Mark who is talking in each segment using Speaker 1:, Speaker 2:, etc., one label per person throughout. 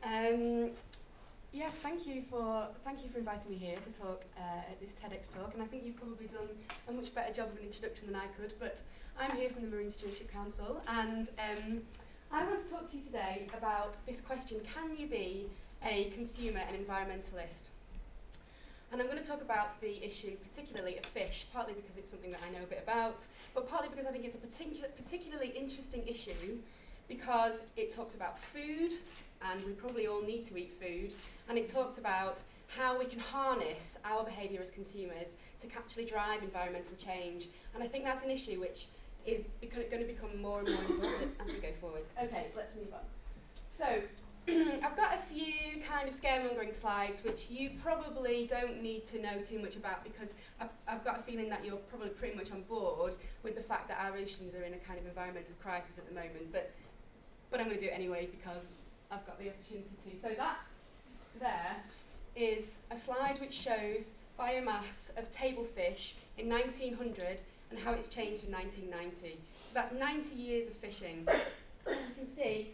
Speaker 1: Yes, thank you for inviting me here to talk at this TEDx talk, and I think you've probably done a much better job of an introduction than I could, but I'm here from the Marine Stewardship Council, and I want to talk to you today about this question: can you be a consumer and environmentalist? And I'm going to talk about the issue particularly of fish, partly because it's something that I know a bit about, but partly because I think it's a particularly interesting issue because it talks about food, and we probably all need to eat food, and it talks about how we can harness our behaviour as consumers to actually drive environmental change. And I think that's an issue which is going to become more and more important as we go forward. Okay, let's move on. So, I've got a few kind of scaremongering slides which you probably don't need to know too much about, because I've got a feeling that you're probably pretty much on board with the fact that our oceans are in a kind of environmental crisis at the moment, but I'm going to do it anyway because I've got the opportunity to. So that there is a slide which shows biomass of table fish in 1900 and how it's changed in 1990. So that's 90 years of fishing. As you can see,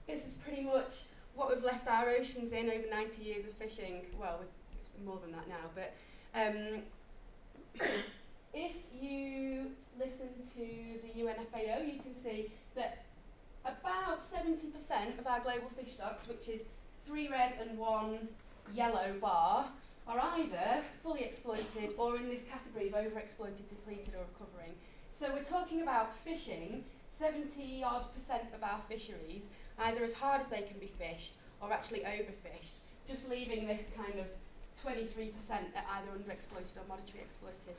Speaker 1: this is pretty much what we've left our oceans in over 90 years of fishing. Well, it's more than that now, but if you listen to the UNFAO, you can see that about 70% of our global fish stocks, which is 3 red and 1 yellow bar, are either fully exploited or in this category of overexploited, depleted or recovering. So we're talking about fishing 70-odd% of our fisheries either as hard as they can be fished or actually overfished, just leaving this kind of 23% that either underexploited or moderately exploited.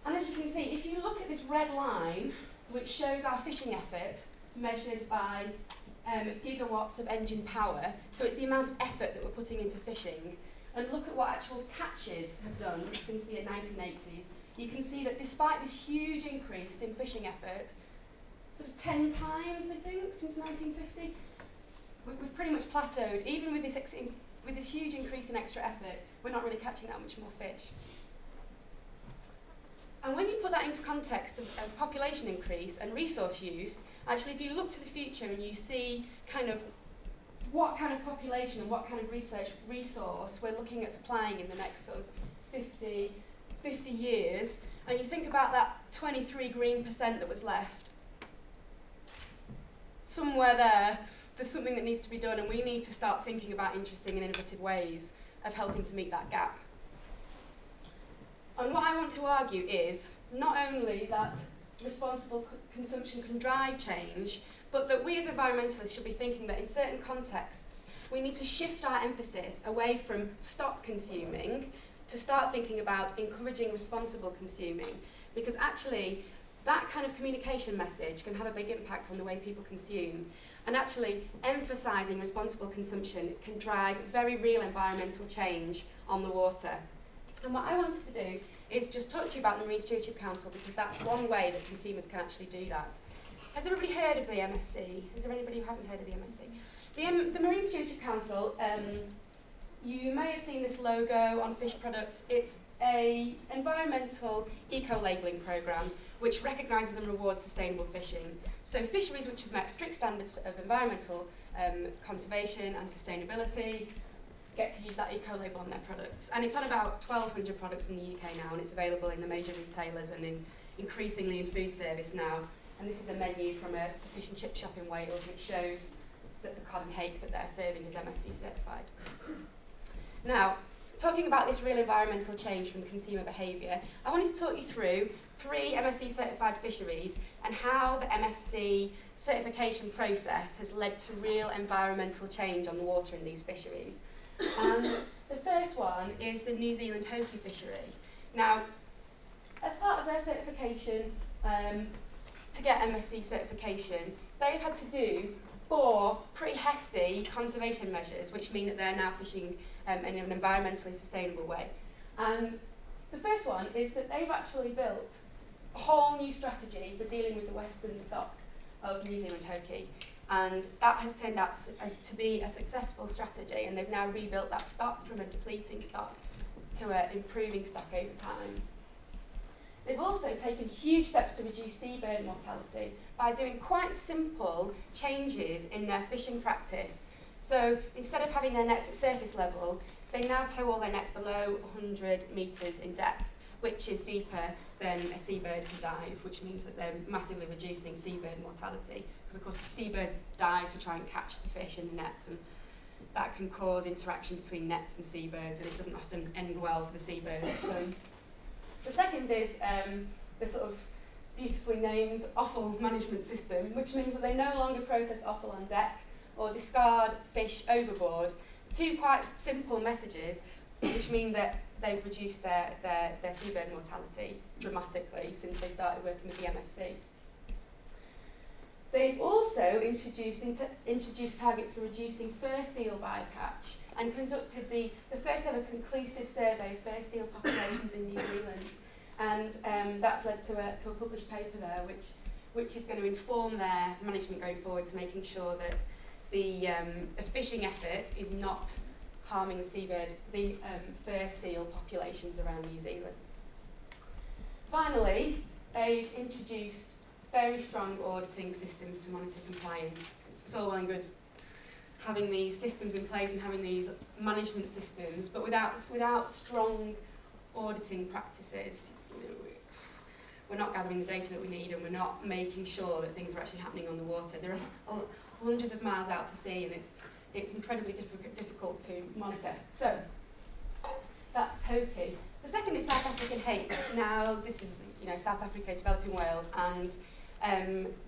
Speaker 1: And as you can see, if you look at this red line, which shows our fishing effort measured by gigawatts of engine power, so it's the amount of effort that we're putting into fishing, and look at what actual catches have done since the 1980s, you can see that despite this huge increase in fishing effort, sort of 10 times, I think, since 1950, we've pretty much plateaued. Even with this huge increase in extra effort, we're not really catching that much more fish. And when you put that into context of population increase and resource use, actually if you look to the future and you see kind of what kind of population and what kind of resource we're looking at supplying in the next sort of 50 years, and you think about that 23 green% that was left, somewhere there's something that needs to be done, and we need to start thinking about interesting and innovative ways of helping to meet that gap. And what I want to argue is not only that responsible consumption can drive change, but that we as environmentalists should be thinking that in certain contexts we need to shift our emphasis away from stop consuming to start thinking about encouraging responsible consuming, because actually that kind of communication message can have a big impact on the way people consume, and actually emphasising responsible consumption can drive very real environmental change on the water. And what I wanted to do is just talk to you about the Marine Stewardship Council, because that's one way that consumers can actually do that. Has everybody heard of the MSC? Is there anybody who hasn't heard of the MSC? The Marine Stewardship Council, you may have seen this logo on fish products. It's an environmental eco-labelling programme which recognises and rewards sustainable fishing. So fisheries which have met strict standards of environmental conservation and sustainability get to use that eco-label on their products. And it's on about 1,200 products in the UK now, and it's available in the major retailers and increasingly in food service now. And this is a menu from a fish and chip shop in Wales which shows that the cod and hake that they're serving is MSC certified. Now, talking about this real environmental change from consumer behaviour, I wanted to talk you through 3 MSC certified fisheries and how the MSC certification process has led to real environmental change on the water in these fisheries. And the first one is the New Zealand hoki fishery. Now, as part of their certification, to get MSC certification, they've had to do 4 pretty hefty conservation measures, which mean that they're now fishing in an environmentally sustainable way. And the first one is that they've actually built a whole new strategy for dealing with the western stock of New Zealand hoki. And that has turned out to be a successful strategy, and they've now rebuilt that stock from a depleting stock to an improving stock over time. They've also taken huge steps to reduce seabird mortality by doing quite simple changes in their fishing practice So instead of having their nets at surface level, they now tow all their nets below 100 metres in depth, which is deeper than a seabird can dive, which means that they're massively reducing seabird mortality. Because of course seabirds dive to try and catch the fish in the net, and that can cause interaction between nets and seabirds, and it doesn't often end well for the seabird. So the second is the sort of beautifully named offal management system, which means that they no longer process offal on deck or discard fish overboard. Two quite simple messages, which mean that they've reduced their seabird mortality dramatically since they started working with the MSC. They've also introduced targets for reducing fur seal bycatch and conducted the first ever conclusive survey of fur seal populations in New Zealand. And that's led to a published paper there, which is going to inform their management going forward to making sure that the fishing effort is not harming the fur seal populations around New Zealand. Finally, they've introduced very strong auditing systems to monitor compliance. It's all well and good having these systems in place and having these management systems, but without strong auditing practices, we're not gathering the data that we need, and we're not making sure that things are actually happening on the water. There are hundreds of miles out to sea, and it's incredibly difficult to monitor. So that's Hoki. The second is South African hake. Now this is South Africa, developing world, and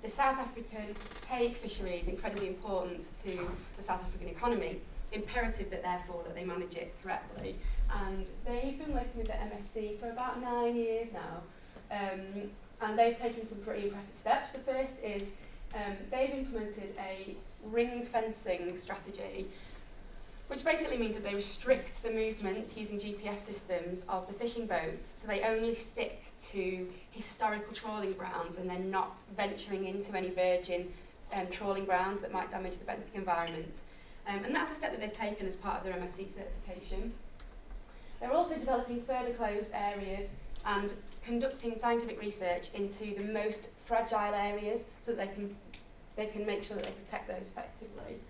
Speaker 1: the South African hake fishery is incredibly important to the South African economy. Imperative therefore that they manage it correctly. And they've been working with the MSC for about 9 years now, and they've taken some pretty impressive steps. The first is they've implemented a ring fencing strategy, which basically means that they restrict the movement using GPS systems of the fishing boats, so they only stick to historical trawling grounds and they're not venturing into any virgin trawling grounds that might damage the benthic environment. And that's a step that they've taken as part of their MSC certification. They're also developing further closed areas and conducting scientific research into the most fragile areas so that they can make sure that they protect those effectively.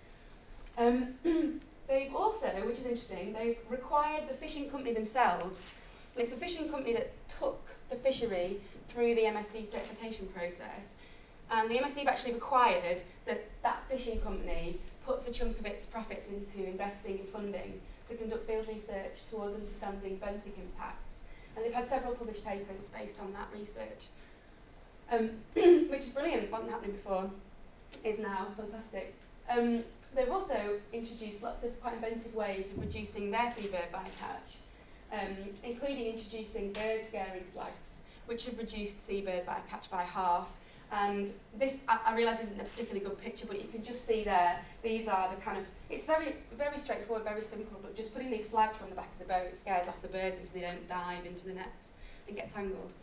Speaker 1: They've also, which is interesting, they've required the fishing company themselves, and it's the fishing company that took the fishery through the MSC certification process, and the MSC have actually required that that fishing company puts a chunk of its profits into investing in funding to conduct field research towards understanding benthic impacts. And they've had several published papers based on that research, which is brilliant. It wasn't happening before, is now fantastic. They've also introduced lots of quite inventive ways of reducing their seabird bycatch, including introducing bird scaring flags, which have reduced seabird bycatch by half. And this, I realise isn't a particularly good picture, but you can just see there, these are the kind of, it's very, very straightforward, very simple, but just putting these flags on the back of the boat scares off the birds so they don't dive into the nets and get tangled.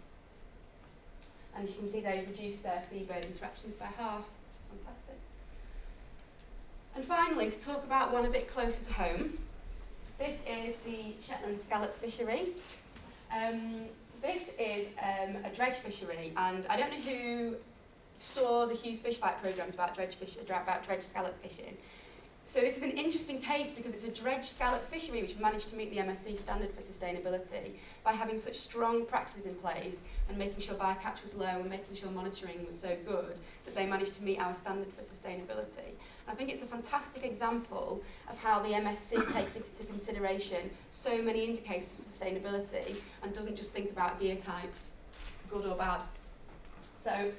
Speaker 1: And as you can see, they've reduced their seabird interactions by half, which is fantastic. And finally, to talk about one a bit closer to home, this is the Shetland Scallop fishery. This is a dredge fishery, and I don't know who saw the Hughes Fish Fight programmes about dredge scallop fishing. So this is an interesting case because it's a dredge scallop fishery which managed to meet the MSC standard for sustainability by having such strong practices in place and making sure bycatch was low and making sure monitoring was so good that they managed to meet our standard for sustainability. And I think it's a fantastic example of how the MSC takes into consideration so many indicators of sustainability and doesn't just think about gear type, good or bad. So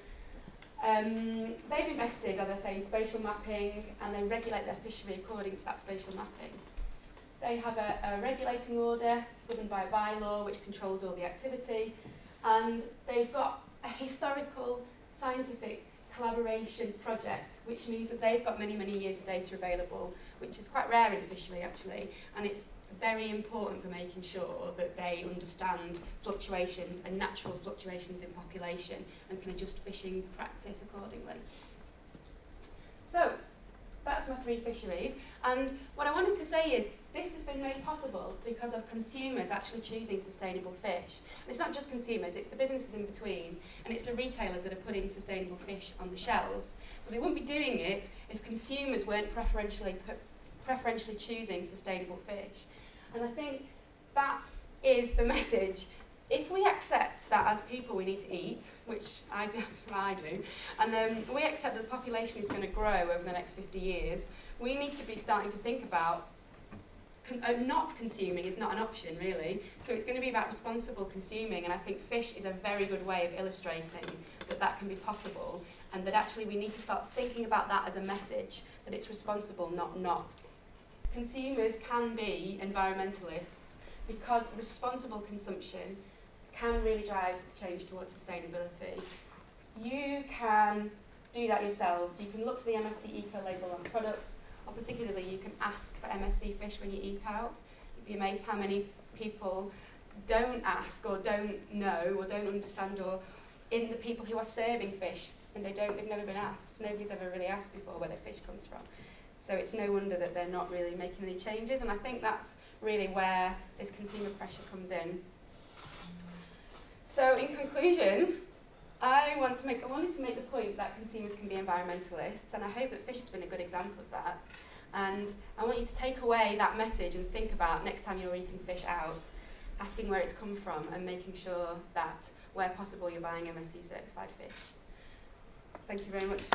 Speaker 1: they've invested, as I say, in spatial mapping, and they regulate their fishery according to that spatial mapping. They have a regulating order governed by a bylaw which controls all the activity, and they've got a historical scientific collaboration project, which means that they've got many, many years of data available, which is quite rare in fishery actually, and it's very important for making sure that they understand fluctuations and natural fluctuations in population and can adjust fishing practice accordingly. So that's my 3 fisheries, and what I wanted to say is this has been made possible because of consumers actually choosing sustainable fish. And it's not just consumers, it's the businesses in between, and it's the retailers that are putting sustainable fish on the shelves. But they wouldn't be doing it if consumers weren't preferentially preferentially choosing sustainable fish. And I think that is the message. If we accept that as people we need to eat, which I do, and we accept that the population is going to grow over the next 50 years, we need to be starting to think about not consuming is not an option, really. So it's going to be about responsible consuming, and I think fish is a very good way of illustrating that that can be possible, and that actually we need to start thinking about that as a message, that it's responsible, not. Consumers can be environmentalists because responsible consumption can really drive change towards sustainability. You can do that yourselves. You can look for the MSC Eco label on products, or particularly you can ask for MSC fish when you eat out. You'd be amazed how many people don't ask or don't know or don't understand, or in the people who are serving fish, and they've never been asked. Nobody's ever really asked before where their fish comes from. So it's no wonder that they're not really making any changes, and I think that's really where this consumer pressure comes in. So in conclusion, I wanted to make the point that consumers can be environmentalists, and I hope that fish has been a good example of that. And I want you to take away that message and think about next time you're eating fish out, asking where it's come from and making sure that where possible you're buying MSC certified fish. Thank you very much.